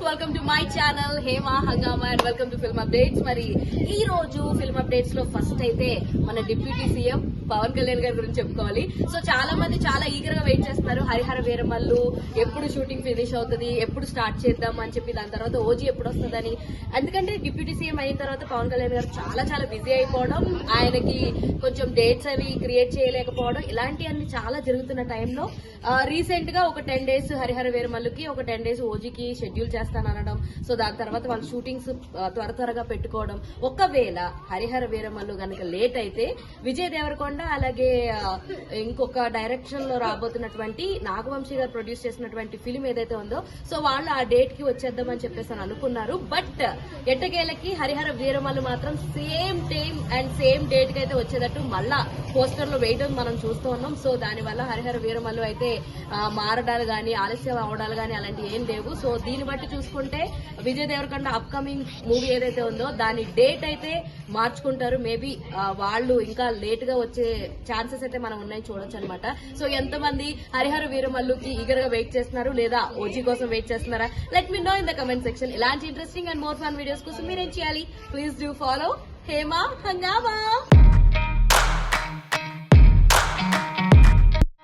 Welcome to my channel Hema హంగామా and welcome to film updates. మరి ఈ రోజు ఫిల్మ్ అప్డేట్స్ లో ఫస్ట్ అయితే మన డిప్యూటీ సీఎం పవన్ కళ్యాణ్ గారి గురించి చెప్పుకోవాలి. సో చాలా మంది చాలా ఈగర్ గా వెయిట్ చేస్తున్నారు. హరిహర వీరమల్లు ఎప్పుడు షూటింగ్ ఫినిష్ అవుతుంది, ఎప్పుడు స్టార్ట్ చేద్దాం అని చెప్పి, దాని తర్వాత ఓజీ ఎప్పుడు వస్తుందని. ఎందుకంటే డిప్యూటీ సీఎం అయిన తర్వాత పవన్ కళ్యాణ్ గారు చాలా చాలా బిజీ అయిపోవడం, ఆయనకి కొంచెం డేట్స్ అవి క్రియేట్ చేయలేకపోవడం, ఇలాంటివన్నీ చాలా జరుగుతున్న టైంలో రీసెంట్ గా ఒక 10 days హరిహర వీరమల్లుకి, ఒక 10 days ఓజీకి షెడ్యూల్ చేస్తానడం. సో దాని తర్వాత వాళ్ళ షూటింగ్స్ త్వరగా పెట్టుకోవడం. ఒకవేళ హరిహర వీరమల్లు గనక లేట్ అయితే విజయ్ దేవరకొండ అలాగే ఇంకొక డైరెక్షన్ లో రాబోతున్నటువంటి నాగవంశీ గారు ప్రొడ్యూస్ చేసినటువంటి ఫిల్మ్ ఏదైతే ఉందో, సో వాళ్ళు ఆ డేట్ కి వచ్చేద్దామని చెప్పేసి అని అనుకున్నారు. బట్ ఎట్టకేలకి హరిహర వీరమల్లు మాత్రం same time and same date కి అయితే వచ్చేటట్టు మళ్ళా పోస్టర్ లో వేయడం మనం చూస్తూ ఉన్నాం. సో దానివల్ల హరిహర వీరమల్లు అయితే మారడాలు గానీ ఆలస్యం అవడాలు గానీ అలాంటి ఏం లేవు. సో దీన్ని బట్టి చూసుకుంటే విజయ్ దేవరకొండ అప్కమింగ్ మూవీ ఏదైతే ఉందో దాని డేట్ అయితే మార్చుకుంటారు. మేబీ వాళ్ళు ఇంకా లేట్ గా వచ్చే ఛాన్సెస్ అయితే మనం ఉన్నాయి, చూడొచ్చు అనమాట. సో ఎంతమంది హరిహర వీరమల్లుకి ఈగర్ గా వెయిట్ చేస్తున్నారు లేదా ఓజీ కోసం వెయిట్ చేస్తున్నారా? Let me no in the comment section. ఇలాంటి interesting and more fun videos కోసం మీరేం చేయాలి? ప్లీజ్ డూ ఫాలో హేమా హంగామా.